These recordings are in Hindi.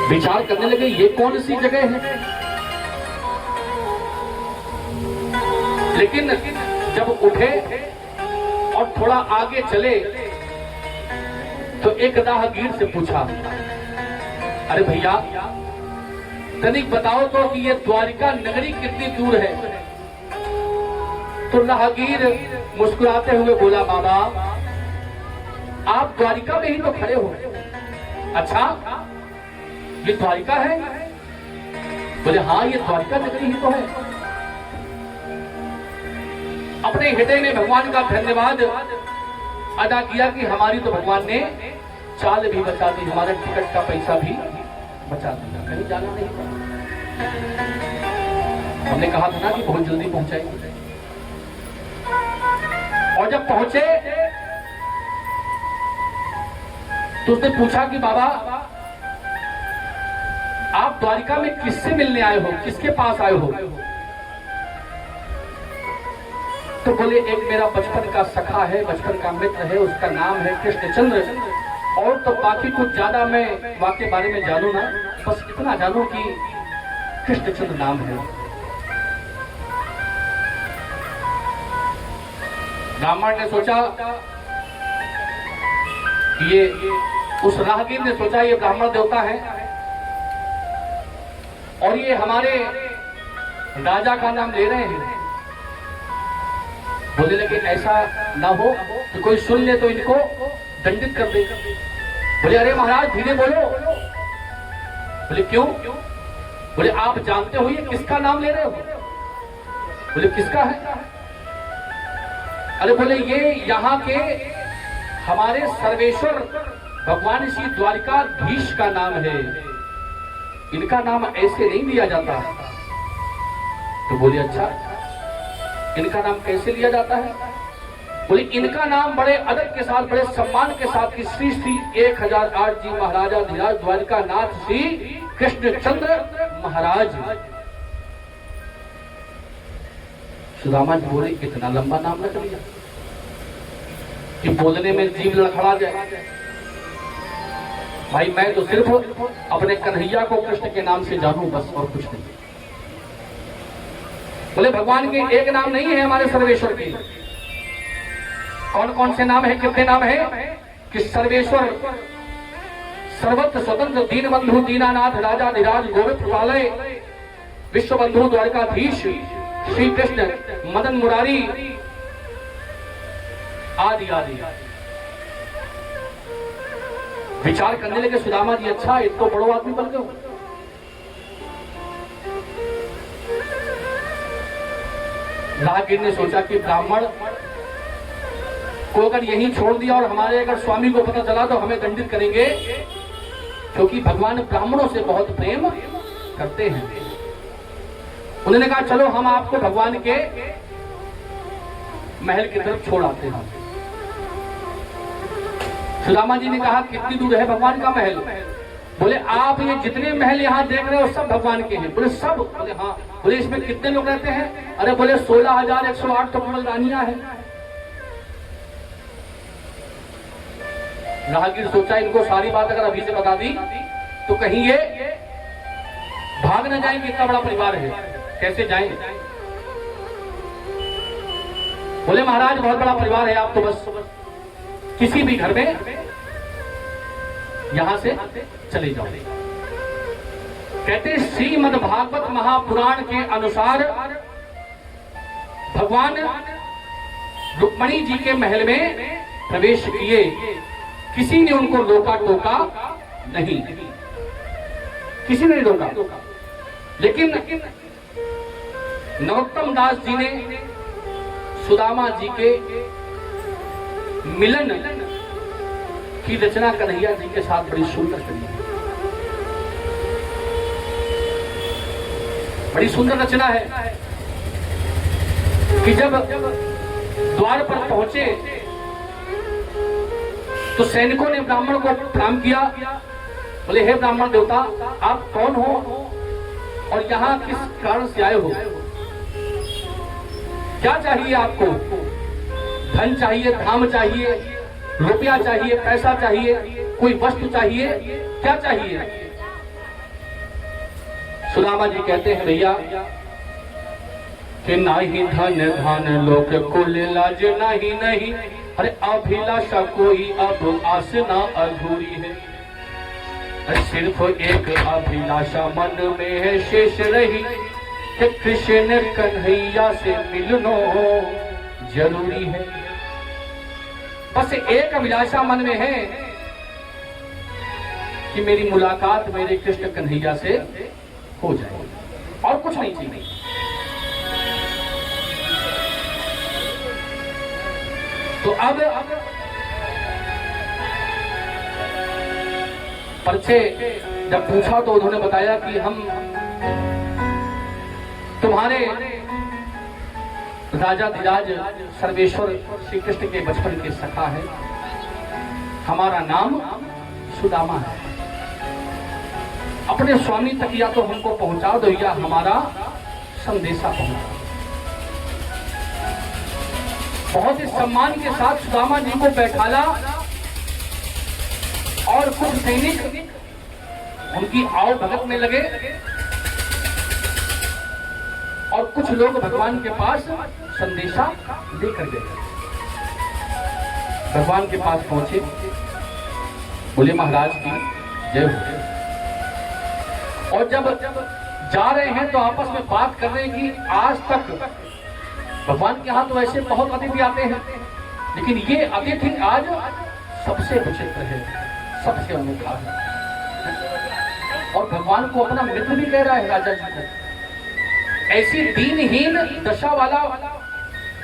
विचार करने लगे ये कौन सी जगह है। लेकिन जब उठे और थोड़ा आगे चले तो एक राहगीर से पूछा, अरे भैया तनिक बताओ तो कि ये द्वारिका नगरी कितनी दूर है। तो राहगीर मुस्कुराते हुए बोला, बाबा आप द्वारिका में ही तो खड़े हो। अच्छा ये द्वारिका है? बोले हाँ ये द्वारिका नगरी ही तो है। अपने हृदय में भगवान का धन्यवाद अदा किया कि हमारी तो भगवान ने चाल भी बचा दी, हमारे टिकट का पैसा भी बचा दिया, कहीं जाना नहीं पड़ा। हमने कहा था ना कि बहुत जल्दी पहुंचाएंगे। और जब पहुंचे तो उसने पूछा कि बाबा आप द्वारिका में किससे मिलने आए हो, किसके पास आए हो? तो बोले एक मेरा बचपन का सखा है, बचपन का मित्र है, उसका नाम है कृष्णचंद्र। और तो बाकी कुछ ज्यादा मैं वाक्य बारे में जानू ना, बस इतना जानू कि कृष्णचंद्र नाम है। ब्राह्मण ने सोचा ये उस राहगीर ने सोचा ये ब्राह्मण देवता है और ये हमारे राजा का नाम ले रहे हैं। बोले लगे ऐसा ना हो कि कोई सुन ले तो इनको दंडित कर दे। बोले अरे महाराज धीरे बोलो। बोले क्यों? बोले आप जानते हो ये किसका नाम ले रहे हो? बोले किसका है? अरे बोले ये यहाँ के हमारे सर्वेश्वर भगवान श्री द्वारिकाधीश का नाम है, इनका नाम ऐसे नहीं लिया जाता। तो बोले अच्छा इनका नाम कैसे लिया जाता है? बोले इनका नाम बड़े अदब के साथ, बड़े सम्मान के साथ कि श्री श्री 1008 जी महाराजा धीराज द्वारिका नाथ श्री कृष्णचंद्र महाराज। सुदामा जी बोले इतना लंबा नाम रख लिया कि बोलने में जीभ लड़खड़ा जाए। भाई मैं तो सिर्फ अपने कन्हैया को कृष्ण के नाम से जानूं बस, और कुछ नहीं। बोले भगवान के एक नाम नहीं है हमारे सर्वेश्वर के। कौन कौन से नाम है, कितने नाम है? कि सर्वेश्वर सर्वत्र स्वतंत्र दीन बंधु दीनानाथ राजा धीराज गोविंद कृपालय विश्व बंधु द्वारिकाधीश श्री कृष्ण मदन मुरारी आदि आदि। विचार करने लगे सुदामा जी, अच्छा एक तो बड़ो आदमी बन गए। राहगीर ने सोचा कि ब्राह्मण को अगर यहीं छोड़ दिया और हमारे अगर स्वामी को पता चला तो हमें दंडित करेंगे, क्योंकि भगवान ब्राह्मणों से बहुत प्रेम करते हैं। उन्होंने कहा चलो हम आपको भगवान के महल की तरफ छोड़ आते हैं। सुदामा जी ने कहा कितनी दूर है भगवान का महल? बोले आप ये जितने महल यहाँ देख रहे हो सब भगवान के हैं। बोले सब? बोले हाँ। बोले इसमें कितने लोग रहते हैं? अरे बोले 16,108 तो केवल रानियां हैं। राहगीर सोचा इनको सारी बात अगर अभी से बता दी तो कहीं ये भाग न जाएंगे, इतना बड़ा परिवार है, कैसे जाएंगे? बोले महाराज बहुत बड़ा परिवार है, आप तो बस किसी भी घर में यहां से चले जाओ। कहते श्रीमद् भागवत महापुराण के अनुसार भगवान रुक्मणी जी के महल में प्रवेश किए, किसी ने उनको रोका टोका नहीं, किसी ने नहीं रोका। लेकिन नरोत्तम दास जी ने सुदामा जी के मिलन की रचना कन्हैया जी के साथ बड़ी सुंदर करी, बड़ी सुंदर रचना है कि जब द्वार पर पहुंचे तो सैनिकों ने ब्राह्मण को प्रणाम किया। बोले हे ब्राह्मण देवता आप कौन हो और यहाँ किस कारण से आए हो? क्या चाहिए आपको? धन चाहिए, धाम चाहिए, रुपया चाहिए, पैसा चाहिए, कोई वस्तु चाहिए, क्या चाहिए? सुदामा जी कहते हैं भैया कि नाही धन धन लोक कुल लाज नहीं नहीं, अरे अभिलाषा कोई अब आस ना अधूरी है। सिर्फ एक अभिलाषा मन में है शेष रही कि कृष्ण कन्हैया से मिलनो जरूरी है। बस एक अभिलाषा मन में है कि मेरी मुलाकात मेरे कृष्ण कन्हैया से हो जाए, और कुछ नहीं चाहिए। तो अब परिचय जब पूछा तो उन्होंने बताया कि हम तुम्हारे राजाधिराज सर्वेश्वर श्री कृष्ण के बचपन के सखा है, हमारा नाम सुदामा है। अपने स्वामी तक या तो हमको पहुंचा दो या हमारा संदेशा पहुंचा। बहुत ही सम्मान के साथ सुदामा जी को बैठाला और कुछ सैनिक उनकी आओ भगत में लगे और कुछ लोग भगवान के पास संदेशा लेकर गए। भगवान के पास पहुंचे, बोले महाराज की जय हो। और जब जा रहे हैं तो आपस में बात कर रहे हैं कि आज तक भगवान के यहाँ तो ऐसे बहुत अतिथि आते हैं, लेकिन ये अतिथि आज सबसे विचित्र है, सबसे अनोखा है। और भगवान को अपना मित्र भी कह रहा है राजा जी को। ऐसी दीनहीन दशा वाला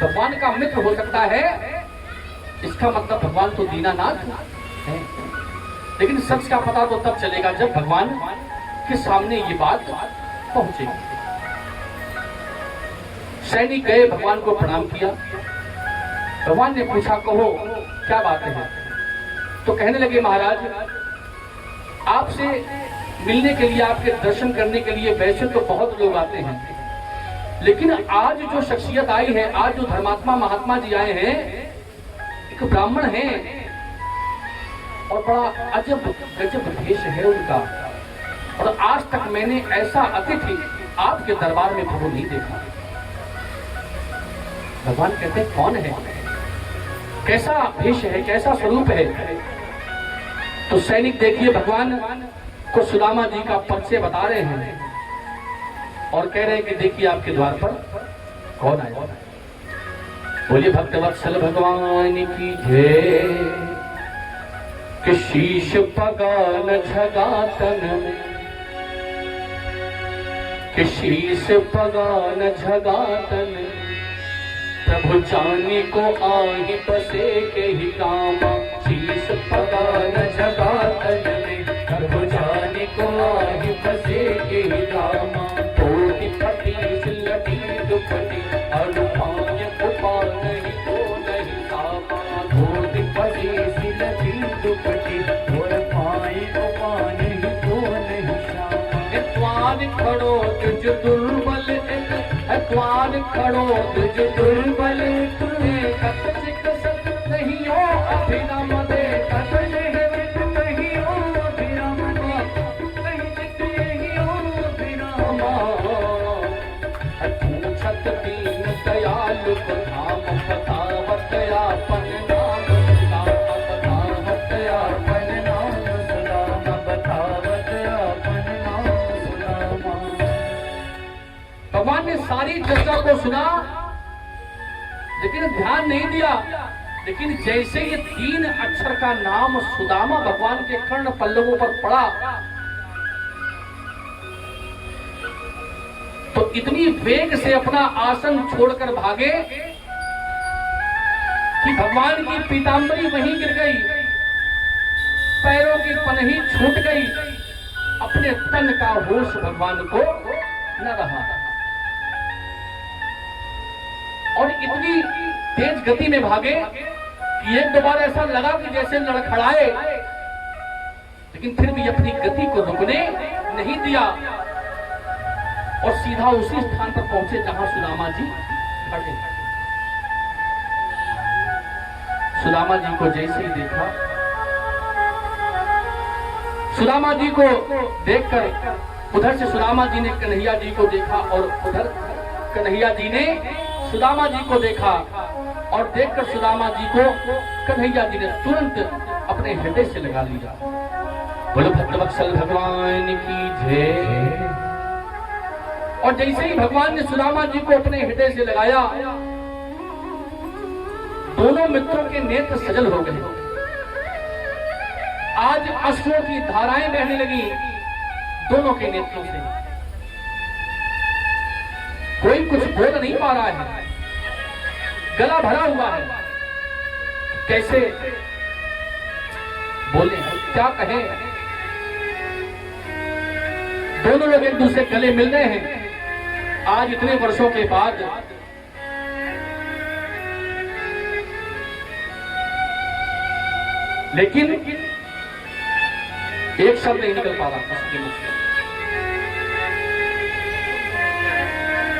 भगवान का मित्र हो सकता है, इसका मतलब भगवान तो दीनानाथ है। लेकिन सच का पता तो तब चलेगा जब भगवान के सामने ये बात पहुंचेगी। सैनिक गए, भगवान को प्रणाम किया। भगवान ने पूछा कहो क्या बात है। तो कहने लगे महाराज आपसे मिलने के लिए, आपके दर्शन करने के लिए वैसे तो बहुत लोग आते हैं, लेकिन आज जो शख्सियत आई है, आज जो धर्मात्मा महात्मा जी आए हैं, एक ब्राह्मण है और बड़ा अजब गजब भेष है उनका, और आज तक मैंने ऐसा अतिथि आपके दरबार में प्रभु नहीं देखा। भगवान कहते हैं कौन है, कैसा भेष है, कैसा स्वरूप है। तो सैनिक देखिए भगवान को सुदामा जी का परिचय बता रहे हैं और कह रहे हैं कि देखिए आपके द्वार पर कौन आया। बोलिए भक्तवत्सल भगवान की जय। कि शीश पगान झगातन में, कि शीश पगान झगातन, प्रभु जानी को आही बसे के ही कामा। शीश पगान झगातन में, प्रभु जानी को आही बसे के ही कामा। कोटि पति सिलटी दुपटी, अनुपाय उपान ही को नहीं कामा। कोटि पति सिलटी दुपटी, और पाए उपान ही को नहीं कामा। द्वार खड़ो तुझ दुर्बल, द्वार खड़ो तुझ दुर्बल, तुम्हें कत सिक सत नहीं हो अभिराम दे। कत सिक नहीं हो अभिराम दे, कहीं सिक नहीं हो अभिराम। पूछत दीन दयालु को धाम, बतावत आपन नाम सुदामा। बतावत आपन नाम सुदामा, बतावत आपन नाम सुदामा। भगवान ने सारी चर्चा को सुना लेकिन ध्यान नहीं दिया। लेकिन जैसे ये 3 अक्षर का नाम सुदामा भगवान के कर्ण पल्लवों पर पड़ा तो इतनी वेग से अपना आसन छोड़कर भागे कि भगवान की पीतांबरी वहीं गिर गई, पैरों की पनही छूट गई, अपने तन का होश भगवान को न रहा। और इतनी तेज गति में भागे कि एक दो बार ऐसा लगा कि जैसे लड़खड़ाए, लेकिन फिर भी अपनी गति को रुकने नहीं दिया और सीधा उसी स्थान पर पहुंचे जहां सुदामा जी खड़े। सुदामा जी को जैसे ही देखा, सुदामा जी को देखकर उधर से सुदामा जी ने कन्हैया जी को देखा और उधर कन्हैया जी ने सुदामा जी को देखा, और देखकर सुदामा जी को कन्हैया जी ने तुरंत अपने हृदय से लगा लिया। बोलो भद्रवत्सल भगवान की जय। और जैसे ही भगवान ने सुदामा जी को अपने हृदय से लगाया, दोनों मित्रों के नेत्र सजल हो गए। आज अश्रुओं की धाराएं बहने लगी दोनों के नेत्रों से। कोई कुछ बोल नहीं पा रहा है, गला भरा हुआ है, कैसे बोले, क्या कहें। दोनों लोग एक दूसरे गले मिल रहे हैं आज इतने वर्षों के बाद। लेकिन एक शब्द नहीं निकल पा रहा उसके मुख से।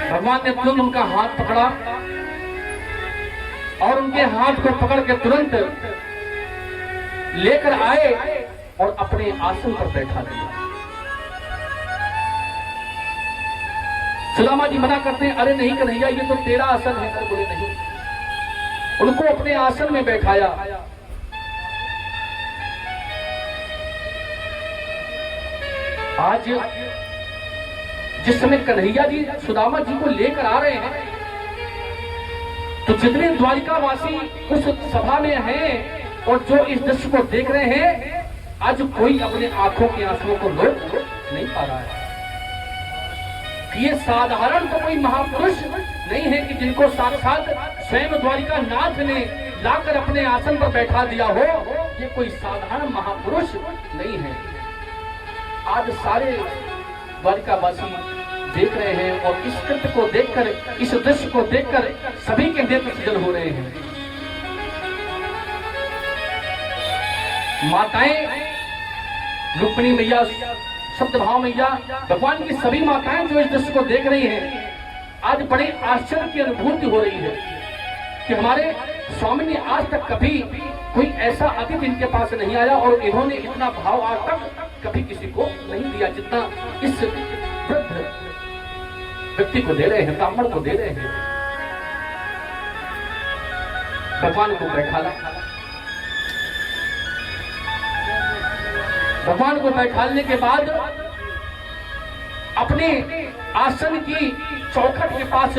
भगवान ने तुरंत उनका हाथ पकड़ा और उनके हाथ को पकड़ के तुरंत लेकर आए और अपने आसन पर बैठा दिया। सुदामा जी मना करते हैं, अरे नहीं कन्हैया, ये तो तेरा आसन है। अरे बोले नहीं। उनको अपने आसन में बैठाया। आज जिस समय कन्हैया जी सुदामा जी को लेकर आ रहे हैं, तो जितने द्वारिकावासी उस सभा में हैं और जो इस दृश्य को देख रहे हैं, आज कोई अपने आंखों के आंसुओं को रोक नहीं पा रहा है। ये साधारण तो कोई महापुरुष नहीं है कि जिनको साक्षात स्वयं द्वारिका नाथ ने लाकर अपने आसन पर बैठा दिया हो। ये कोई साधारण महापुरुष नहीं है। आज सारे द्वारिकावासी देख रहे हैं और इस कृत्य को देखकर, इस दृश्य को देखकर सभी के नेत्र सजल हो रहे हैं। माताएं, रुक्मिणी मैया, सप्तभाव मैया, भगवान की सभी माताएं जो इस दृश्य को देख रही हैं, आज बड़े आश्चर्य की अनुभूति हो रही है कि हमारे स्वामी ने आज तक कभी कोई ऐसा अतिथि इनके पास नहीं आया और इन्होंने इतना भाव आज तक कभी किसी को नहीं दिया जितना इस वृद्ध व्यक्ति को दे रहे हैं, ब्राह्मण को दे रहे हैं। भगवान को बैठाला, भगवान को बैठाने के बाद अपने आसन की चौखट के पास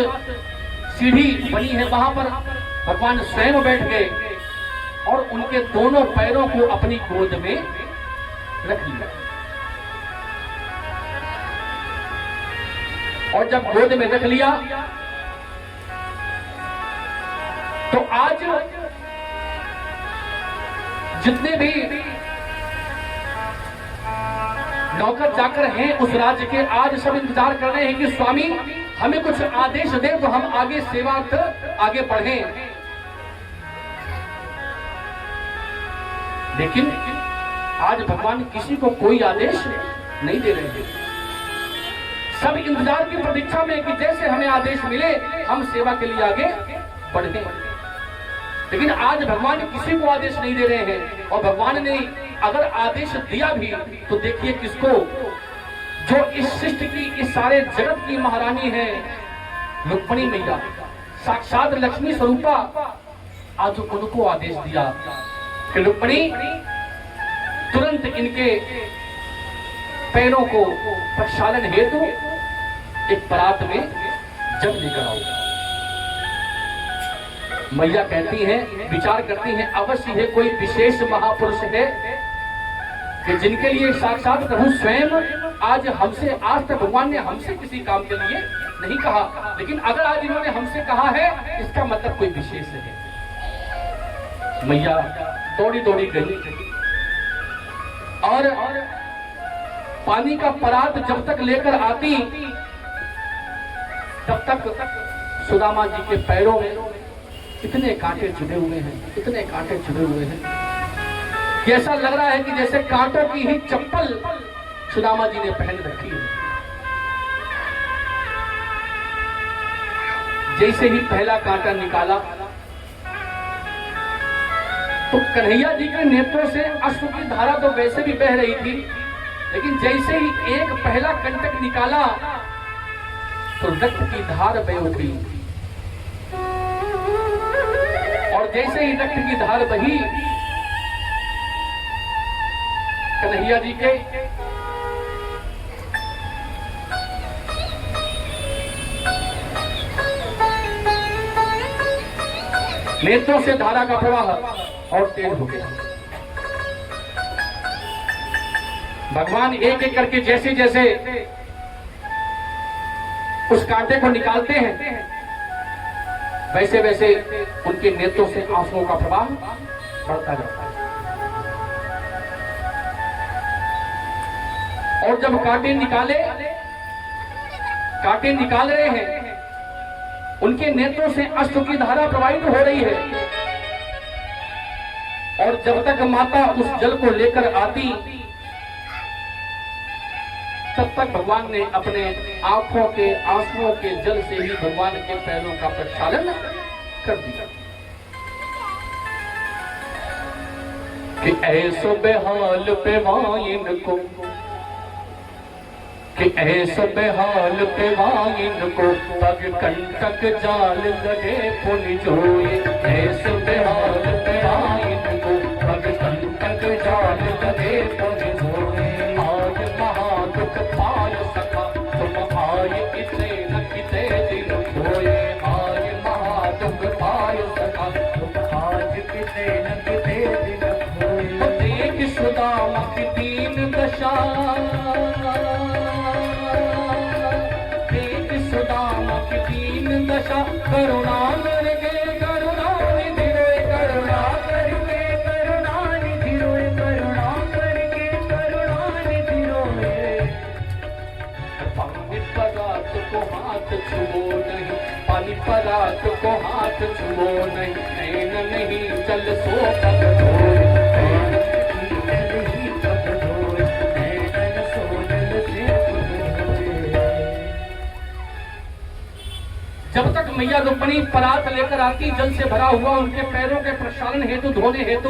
सीढ़ी बनी है, वहां पर भगवान स्वयं बैठ गए और उनके दोनों पैरों को अपनी गोद में रख लिया। और जब गोद में रख लिया तो आज जितने भी नौकर चाकर हैं उस राज्य के, आज सब इंतजार कर रहे हैं कि स्वामी हमें कुछ आदेश दे तो हम आगे सेवा आगे बढ़ें। लेकिन आज भगवान किसी को कोई आदेश नहीं दे रहे हैं। सब इंतजार की प्रतीक्षा में कि जैसे हमें आदेश मिले हम सेवा के लिए आगे बढ़ें। लेकिन आज भगवान किसी को आदेश नहीं दे रहे हैं। और भगवान ने अगर आदेश दिया भी तो देखिए किसको, जो इस सृष्टि की, इस सारे जगत की महारानी है रुक्मिणी मैया, साक्षात लक्ष्मी स्वरूपा, आज उनको आदेश दिया कि रुक्मिणी तुरंत इनके पैरों को प्रक्षालन हेतु एक परात में जल लेकर आओ। मैया कहती हैं, विचार करती हैं, अवश्य है कोई विशेष महापुरुष है कि जिनके लिए साक्षात प्रभु स्वयं आज हमसे, आज तक भगवान ने हमसे किसी काम के लिए नहीं कहा, लेकिन अगर आज इन्होंने हमसे कहा है इसका मतलब कोई विशेष है। मैया दौड़ी दौड़ी गई और पानी का परात जब तक लेकर आती तब तक सुदामा जी के पैरों में इतने कांटे चुभे हुए हैं, इतने कांटे चुभे हुए हैं, ऐसा लग रहा है कि जैसे कांटों की ही चप्पल सुदामा जी ने पहन रखी है। जैसे ही पहला कांटा निकाला तो कन्हैया जी के नेत्रों से अश्रु की धारा तो वैसे भी बह रही थी, लेकिन जैसे ही एक पहला कंटक निकाला तो रक्त की धार बह उठी, और जैसे ही रक्त की धार बही, कन्हैया जी के नेत्रों से धारा का प्रवाह और तेज हो गया। भगवान एक एक करके जैसे जैसे उस कांटे को निकालते हैं, वैसे वैसे उनके नेत्रों से आंसुओं का प्रवाह बढ़ता जाता है। और जब कांटे निकाल रहे हैं, उनके नेत्रों से अश्रु की धारा प्रवाहित हो रही है, और जब तक माता उस जल को लेकर आती, तब तक भगवान ने अपने आंखों के आंसुओं के जल से ही भगवान के पैरों का प्रक्षालन कर दिया। कि ऐसो बेहाल पे वाइन को, कि ऐसो बेहाल पे वाइन को, पग कंटक जाल लगे पुनि जोए। ऐसो बेहाल पे वाइन को, पग कंटक जाल लगे पुनि जोए। आज महादुख पाय सका, तुम आए किते न किते दिन खोए। आज महादुख पाय सका, तुम आज किते न किते दिन खोए। देख सुदामा की दीन दशा, सुदामा की दीन दशा, करुणा करके करुणा निधि रोए। करुणा करके करुणा निधि रोए। करुणा करके करुणा निधि रोए। पानी परात को हाथ छुओ नहीं, पानी परात को हाथ छुओ नहीं। नैन नहीं चल सो पग धोए, जब तक मैया रुक्मिणी परात लेकर आती जल से भरा हुआ उनके पैरों के प्रक्षालन हेतु, धोने हेतु,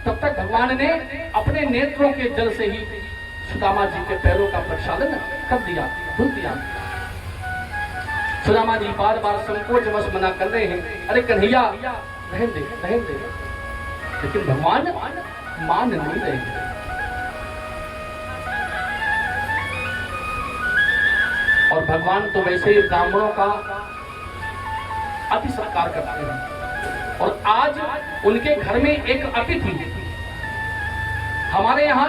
तब तक भगवान ने अपने नेत्रों के जल से ही सुदामा जी के पैरों का प्रक्षालन कर दिया, धुल दिया। सुदामा जी बार बार संकोच वश मना कर रहे हैं, अरे कन्हैया रहने दे, रहने दे, लेकिन भगवान मान नहीं रहे। और भगवान तो वैसे ही ब्राह्मणों का अति सत्कार करते हैं, और आज उनके घर में एक अतिथि, हमारे यहाँ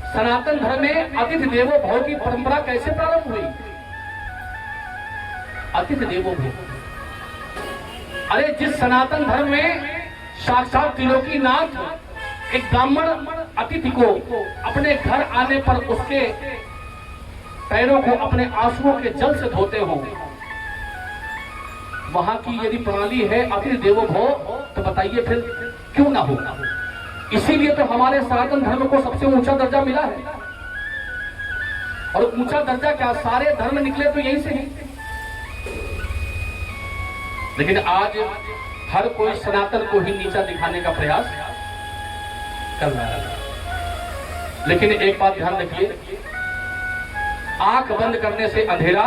सनातन धर्म में अतिथि देवो भव की परंपरा कैसे प्रारंभ हुई? अतिथि देवो भव, अरे जिस सनातन धर्म में साक्षात त्रिलोकीनाथ एक ब्राह्मण अतिथि को अपने घर आने पर उसके पैरों को अपने आंसुओं के जल से धोते हो, वहां की यदि प्रणाली है अतिथि देवो भव, तो बताइए फिर क्यों ना हो? इसीलिए तो हमारे सनातन धर्म को सबसे ऊंचा दर्जा मिला है। और ऊंचा दर्जा क्या, सारे धर्म निकले तो यहीं से ही। लेकिन आज हर कोई सनातन को ही नीचा दिखाने का प्रयास कर रहा है। लेकिन एक बात ध्यान रखिए, आंख बंद करने से अंधेरा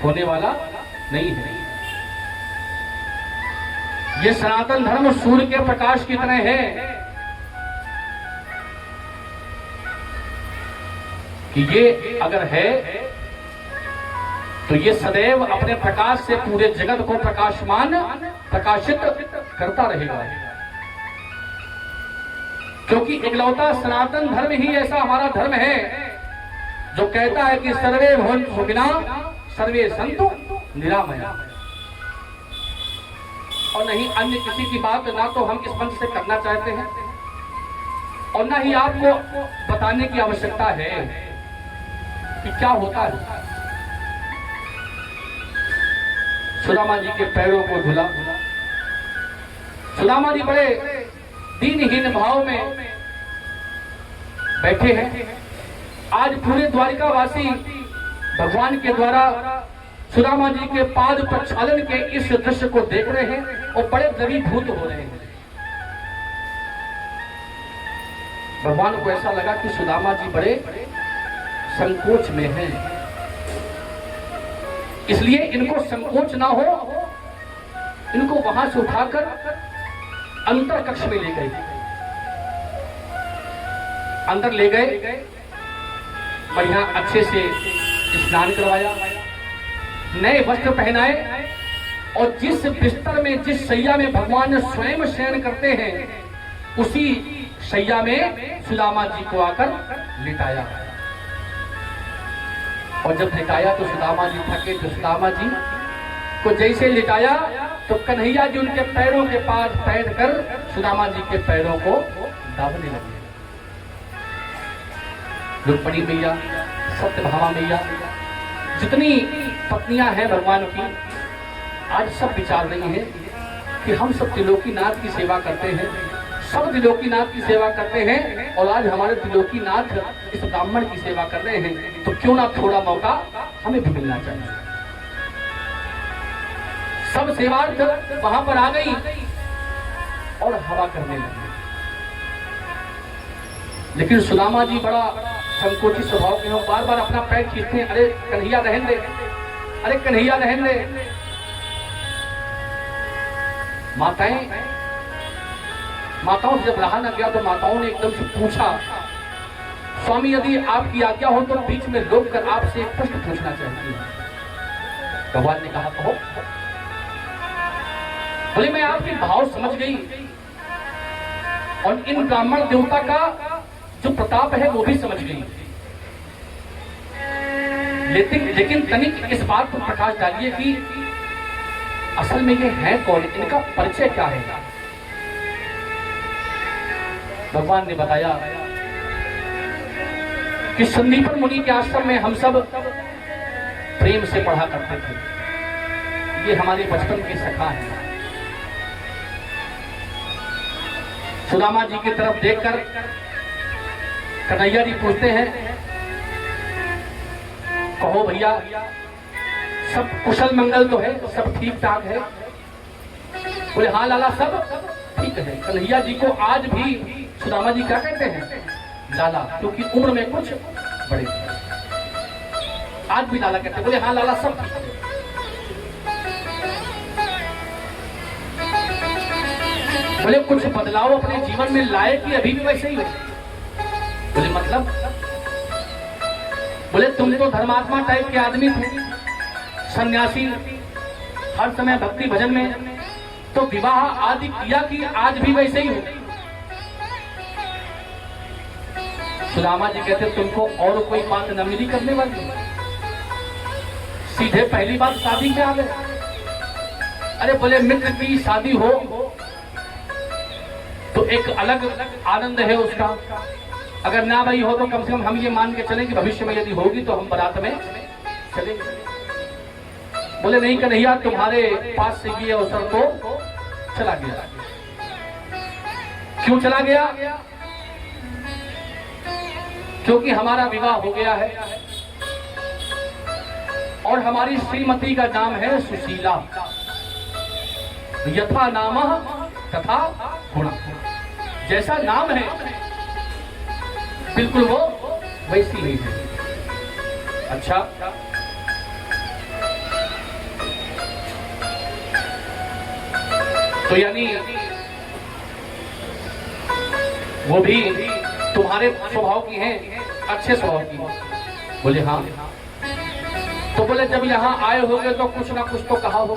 होने वाला नहीं है। ये सनातन धर्म सूर्य के प्रकाश की तरह है कि ये अगर है तो ये सदैव अपने प्रकाश से पूरे जगत को प्रकाशित करता रहेगा। क्योंकि इकलौता सनातन धर्म ही ऐसा हमारा धर्म है जो कहता है कि सर्वे भवन्तु सुखिनः सर्वे सन्तु निरामया। और नहीं अन्य किसी की बात ना तो हम इस मंच से करना चाहते हैं, और ना ही आपको बताने की आवश्यकता है कि क्या होता है। सुदामा जी के पैरों को धुला। सुदामा जी बड़े दीनहीन भाव में बैठे हैं। आज पूरे द्वारिकावासी भगवान के द्वारा सुदामा जी के पाद प्रक्षालन के इस दृश्य को देख रहे हैं और बड़े द्रवीभूत हो रहे हैं। भगवान को ऐसा लगा कि सुदामा जी बड़े संकोच में हैं, इसलिए इनको संकोच ना हो, इनको वहां से उठाकर अंतर कक्ष में ले गए। अंदर ले गए, बढ़िया अच्छे से स्नान करवाया, नए वस्त्र पहनाए, और जिस बिस्तर में, जिस शैया में भगवान स्वयं शयन करते हैं, उसी शैया में सुदामा जी को आकर लिटाया। और जब लिटाया तो सुदामा जी थके, तो सुदामा जी को जैसे लिटाया तो कन्हैया जी उनके पैरों के पास बैठ कर सुदामा जी के पैरों को दाबने लगे। रुक्मिणी मैया, सत्यभामा मैया, जितनी पत्नियां हैं भगवान की, आज सब विचार रही हैं कि हम सब त्रिलोकीनाथ की सेवा करते हैं, सब त्रिलोकीनाथ की सेवा करते हैं, और आज हमारे त्रिलोकीनाथ इस ब्राह्मण की सेवा कर रहे हैं, तो क्यों ना थोड़ा मौका हमें भी मिलना चाहिए। सब सेवार्थ वहां पर आ गई और हवा करने लगी। लेकिन सुदामा जी बड़ा संकोचित स्वभाव के हैं, बार बार अपना पैर खींचते हैं, अरे कन्हैया रहने दे, अरे कन्हैया रहने दे। माताओं से जब रहा न गया तो माताओं ने एकदम से पूछा, स्वामी यदि आपकी आज्ञा हो तो बीच में रोक कर आपसे एक प्रश्न पूछना चाहती हूँ। भगवान ने कहा कहो। बोले मैं आपके भाव समझ गई, और इन ब्राह्मण देवता का जो प्रताप है वो भी समझ गई, लेकिन तनिक इस बात पर प्रकाश डालिए कि असल में ये है कौन, इनका परिचय क्या है। भगवान ने बताया कि संदीपन मुनि के आश्रम में हम सब प्रेम से पढ़ा करते थे, ये हमारे बचपन के सखा हैं। सुदामा जी की तरफ देखकर कन्हैया जी पूछते हैं, कहो भैया सब कुशल मंगल तो है, सब ठीक ठाक है। बोले हाँ लाला सब ठीक है। कन्हैया जी को आज भी सुदामा जी क्या कहते हैं, लाला, क्योंकि उम्र में कुछ बड़े, आज भी लाला कहते हैं। बोले हाँ लाला सब ठीक है। बोले कुछ बदलाव अपने जीवन में लाए कि अभी भी वैसे ही हो। बोले मतलब? बोले तुम तो धर्मात्मा टाइप के आदमी थे, सन्यासी, हर समय भक्ति भजन में, तो विवाह आदि किया कि आज भी वैसे ही हो। सुदामा जी कहते तुमको और कोई बात न मिली करने वाली, सीधे पहली बात शादी में आ गए। अरे बोले मित्र की शादी हो तो एक अलग आनंद है उसका, अगर ना भाई हो तो कम से कम हम ये मान के चलें कि भविष्य में यदि होगी तो हम बारात में चलेंगे। बोले नहीं कन्हैया, तुम्हारे पास से ये अवसर तो चला गया। क्यों चला गया? क्योंकि हमारा विवाह हो गया है और हमारी श्रीमती का नाम है सुशीला, यथा नामः तथा गुणः। जैसा नाम है बिल्कुल वो वैसी ही है। अच्छा, तो यानी वो भी तुम्हारे स्वभाव की हैं, अच्छे स्वभाव की? बोले हाँ। तो बोले जब यहाँ आए होगे तो कुछ ना कुछ तो कहा हो।